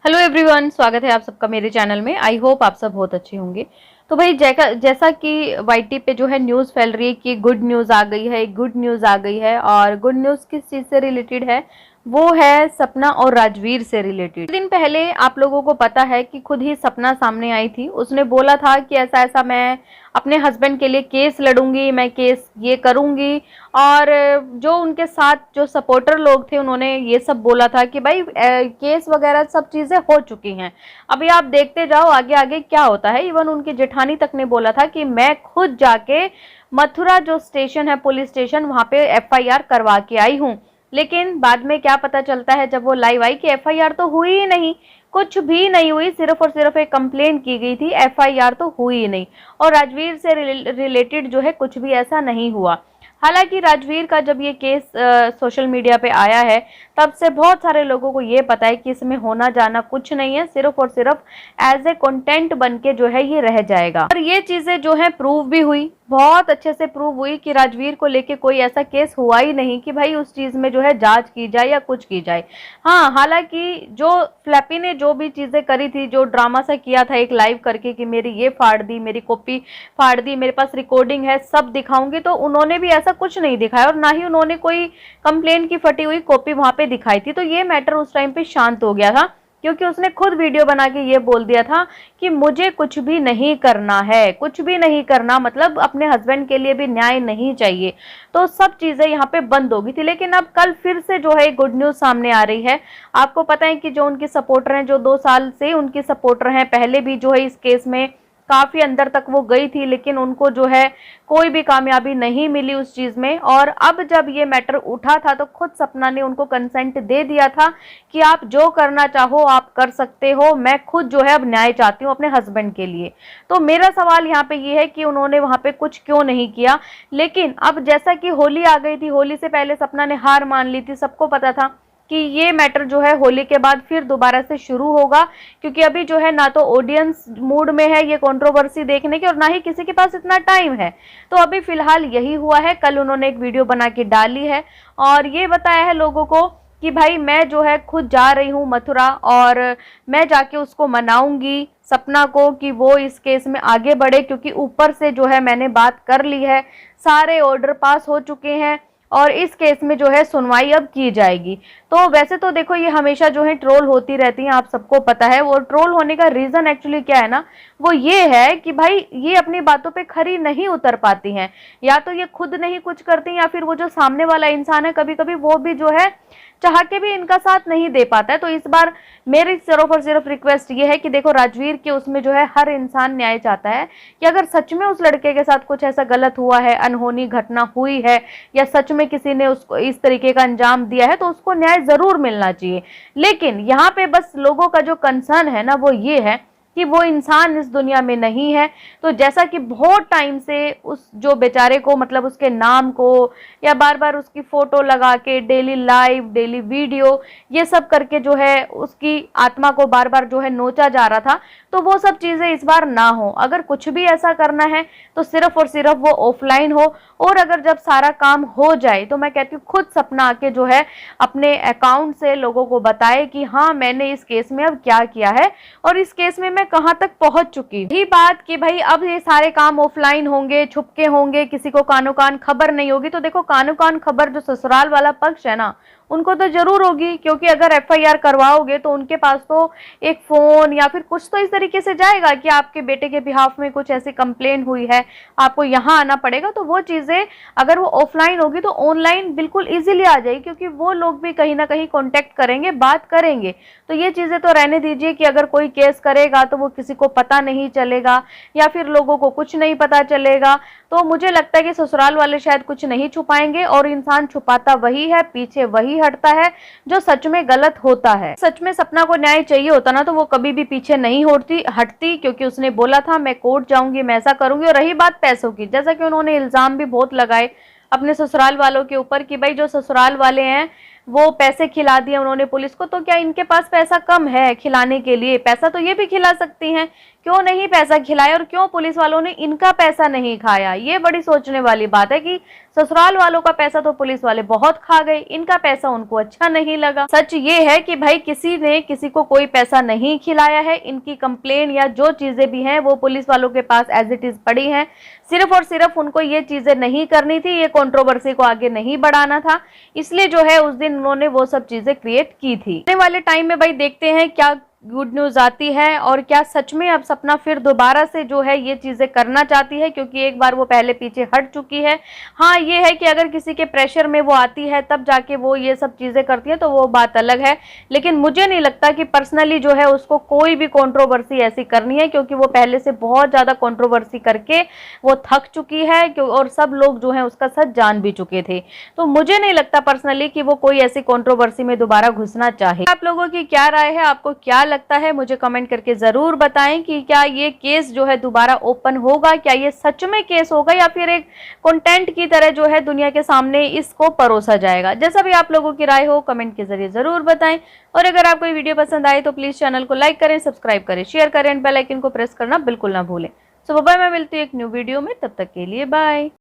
Hello everyone, स्वागत है आप सबका मेरे चैनल में। आई होप आप सब बहुत अच्छे होंगे। तो भाई जैसा कि वाईटी पे जो है न्यूज़ फैल रही है कि गुड न्यूज़ आ गई है, गुड न्यूज़ आ गई है। और गुड न्यूज़ किस चीज़ से रिलेटेड है? वो है सपना और राजवीर से रिलेटेड। दिन पहले आप लोगों को पता है कि खुद ही सपना सामने आई थी। उसने बोला था कि ऐसा ऐसा मैं अपने हस्बैंड के लिए केस लड़ूंगी, मैं केस ये करूंगी। और जो उनके साथ जो सपोर्टर लोग थे उन्होंने ये सब बोला था कि भाई केस वगैरह सब चीजें हो चुकी हैं, अभी आप देखते जाओ आगे आगे क्या होता है। इवन उनकी जेठानी तक ने बोला था कि मैं खुद जाके मथुरा जो स्टेशन है, पुलिस स्टेशन, वहां पे एफआईआर करवा के आई हूँ। लेकिन बाद में क्या पता चलता है जब वो लाइव आई कि एफआईआर तो हुई ही नहीं, कुछ भी नहीं हुई। सिर्फ और सिर्फ एक कंप्लेन की गई थी, एफआईआर तो हुई ही नहीं। और राजवीर से रिलेटेड जो है कुछ भी ऐसा नहीं हुआ। हालांकि राजवीर का जब ये केस सोशल मीडिया पे आया है तब से बहुत सारे लोगों को ये पता है कि इसमें होना जाना कुछ नहीं है, सिर्फ और सिर्फ एज ए कंटेंट बन के जो है ये रह जाएगा। और ये चीजें जो है प्रूव भी हुई, बहुत अच्छे से प्रूव हुई कि राजवीर को लेके कोई ऐसा केस हुआ ही नहीं कि भाई उस चीज में जो है जांच की जाए या कुछ की जाए। हाँ, हालांकि जो फ्लैपी ने जो भी चीजें करी थी, जो ड्रामा सा किया था एक लाइव करके कि मेरी ये फाड़ दी, मेरी कॉपी फाड़ दी, मेरे पास रिकॉर्डिंग है, सब दिखाऊंगी, तो उन्होंने भी ऐसा कुछ नहीं दिखाया और ना ही उन्होंने कोई कंप्लेंट की फटी हुई कॉपी वहां पे दिखाई थी। तो ये मैटर उस टाइम पे शांत हो गया था क्योंकि उसने खुद वीडियो बना के ये बोल दिया था कि मुझे कुछ भी नहीं करना है, कुछ भी नहीं करना, मतलब अपने हस्बैंड के लिए भी न्याय नहीं चाहिए। तो सब चीजें यहाँ पे बंद हो गई थी। लेकिन अब कल फिर से जो है गुड न्यूज सामने आ रही है। आपको पता है कि जो उनके सपोर्टर हैं, जो 2 साल से उनके सपोर्टर हैं, पहले भी जो है इस केस में काफी अंदर तक वो गई थी, लेकिन उनको जो है कोई भी कामयाबी नहीं मिली उस चीज में। और अब जब ये मैटर उठा था तो खुद सपना ने उनको कंसेंट दे दिया था कि आप जो करना चाहो आप कर सकते हो, मैं खुद जो है अब न्याय चाहती हूँ अपने हस्बैंड के लिए। तो मेरा सवाल यहाँ पे ये है कि उन्होंने वहां पे कुछ क्यों नहीं किया। लेकिन अब जैसा कि होली आ गई थी, होली से पहले सपना ने हार मान ली थी, सबको पता था कि ये मैटर जो है होली के बाद फिर दोबारा से शुरू होगा, क्योंकि अभी जो है ना तो ऑडियंस मूड में है ये कंट्रोवर्सी देखने की और ना ही किसी के पास इतना टाइम है। तो अभी फिलहाल यही हुआ है। कल उन्होंने एक वीडियो बना के डाली है और ये बताया है लोगों को कि भाई मैं जो है खुद जा रही हूँ मथुरा और मैं जाके उसको मनाऊंगी सपना को कि वो इस केस में आगे बढ़े, क्योंकि ऊपर से जो है मैंने बात कर ली है, सारे ऑर्डर पास हो चुके हैं और इस केस में जो है सुनवाई अब की जाएगी। तो वैसे तो देखो ये हमेशा जो है ट्रोल होती रहती हैं, आप सबको पता है। वो ट्रोल होने का रीजन एक्चुअली क्या है ना, वो ये है कि भाई ये अपनी बातों पे खरी नहीं उतर पाती हैं, या तो ये खुद नहीं कुछ करती या फिर वो जो सामने वाला इंसान है कभी कभी वो भी जो है चाह के भी इनका साथ नहीं दे पाता है। तो इस बार मेरी सिर्फ और सिर्फ रिक्वेस्ट ये है कि देखो राजवीर के उसमें जो है हर इंसान न्याय चाहता है कि अगर सच में उस लड़के के साथ कुछ ऐसा गलत हुआ है, अनहोनी घटना हुई है, या सच में किसी ने उसको इस तरीके का अंजाम दिया है, तो उसको न्याय जरूर मिलना चाहिए। लेकिन यहाँ पे बस लोगों का जो कंसर्न है ना वो ये है कि वो इंसान इस दुनिया में नहीं है। तो जैसा कि बहुत टाइम से उस जो बेचारे को, मतलब उसके नाम को या बार बार उसकी फोटो लगा के डेली लाइव, डेली वीडियो, ये सब करके जो है उसकी आत्मा को बार बार जो है नोचा जा रहा था, तो वो सब चीजें इस बार ना हो। अगर कुछ भी ऐसा करना है तो सिर्फ और सिर्फ वो ऑफलाइन हो। और अगर जब सारा काम हो जाए तो मैं कहती हूँ खुद सपना आके जो है अपने अकाउंट से लोगों को बताए कि हाँ मैंने इस केस में अब क्या किया है और इस केस में मैं कहां तक पहुंच चुकी। यही बात कि भाई अब ये सारे काम ऑफलाइन होंगे, छुपके होंगे, किसी को कानो कान खबर नहीं होगी। तो देखो कानो कान खबर जो ससुराल वाला पक्ष है ना उनको तो जरूर होगी, क्योंकि अगर एफआईआर करवाओगे तो उनके पास तो एक फोन या फिर कुछ तो इस तरीके से जाएगा कि आपके बेटे के बिहाफ में कुछ ऐसी कंप्लेन हुई है, आपको यहाँ आना पड़ेगा। तो वो चीजें अगर वो ऑफलाइन होगी तो ऑनलाइन बिल्कुल इजीली आ जाएगी, क्योंकि वो लोग भी कहीं ना कहीं कांटेक्ट करेंगे, बात करेंगे। तो ये चीजें तो रहने दीजिए कि अगर कोई केस करेगा तो वो किसी को पता नहीं चलेगा या फिर लोगों को कुछ नहीं पता चलेगा। तो मुझे लगता है कि ससुराल वाले शायद कुछ नहीं छुपाएंगे, और इंसान छुपाता वही है, पीछे वही हटता है जो सच में गलत होता है। सच में सपना को न्याय चाहिए होता ना तो वो कभी भी पीछे नहीं हटती, क्योंकि उसने बोला था मैं कोर्ट जाऊंगी, मैं ऐसा करूंगी। और रही बात पैसों की, जैसा कि उन्होंने इल्जाम भी बहुत लगाए अपने ससुराल वालों के ऊपर कि भाई जो ससुराल वाले हैं वो पैसे खिला दिए उन्होंने पुलिस को, तो क्या इनके पास पैसा कम है खिलाने के लिए? पैसा तो ये भी खिला सकती हैं, क्यों नहीं पैसा खिलाया और क्यों पुलिस वालों ने इनका पैसा नहीं खाया। ये बड़ी सोचने वाली बात है कि ससुराल वालों का पैसा तो पुलिस वाले बहुत खा गए, इनका पैसा उनको अच्छा नहीं लगा। सच ये है कि भाई किसी ने किसी को कोई पैसा नहीं खिलाया है। इनकी कंप्लेन या जो चीजें भी हैं वो पुलिस वालों के पास एज इट इज पड़ी हैं। सिर्फ और सिर्फ उनको ये चीजें नहीं करनी थी, ये कंट्रोवर्सी को आगे नहीं बढ़ाना था, इसलिए जो है उस दिन उन्होंने वो सब चीजें क्रिएट की थी। आने वाले टाइम में भाई देखते हैं क्या गुड न्यूज आती है और क्या सच में अब सपना फिर दोबारा से जो है ये चीजें करना चाहती है, क्योंकि एक बार वो पहले पीछे हट चुकी है। हाँ ये है कि अगर किसी के प्रेशर में वो आती है तब जाके वो ये सब चीजें करती है तो वो बात अलग है, लेकिन मुझे नहीं लगता कि पर्सनली जो है उसको कोई भी कंट्रोवर्सी ऐसी करनी है, क्योंकि वो पहले से बहुत ज्यादा कंट्रोवर्सी करके वो थक चुकी है और सब लोग जो है उसका सच जान भी चुके थे। तो मुझे नहीं लगता पर्सनली कि वो कोई ऐसी कंट्रोवर्सी में दोबारा घुसना चाहे। आप लोगों की क्या राय है, आपको क्या लगता है, मुझे कमेंट करके जरूर बताएं कि क्या ये केस जो है दोबारा ओपन होगा, क्या ये सच में केस होगा या फिर एक कंटेंट की तरह जो है दुनिया के सामने इसको परोसा जाएगा। जैसा भी आप लोगों की राय हो कमेंट के जरिए जरूर बताएं। और अगर आपको ये वीडियो पसंद आए तो प्लीज चैनल को लाइक करें, सब्सक्राइब करें, शेयर करें एंड बेल आइकन को प्रेस करना बिल्कुल ना भूलें। सो बाय, मैं मिलती हूँ एक न्यू वीडियो में, तब तक के लिए बाय।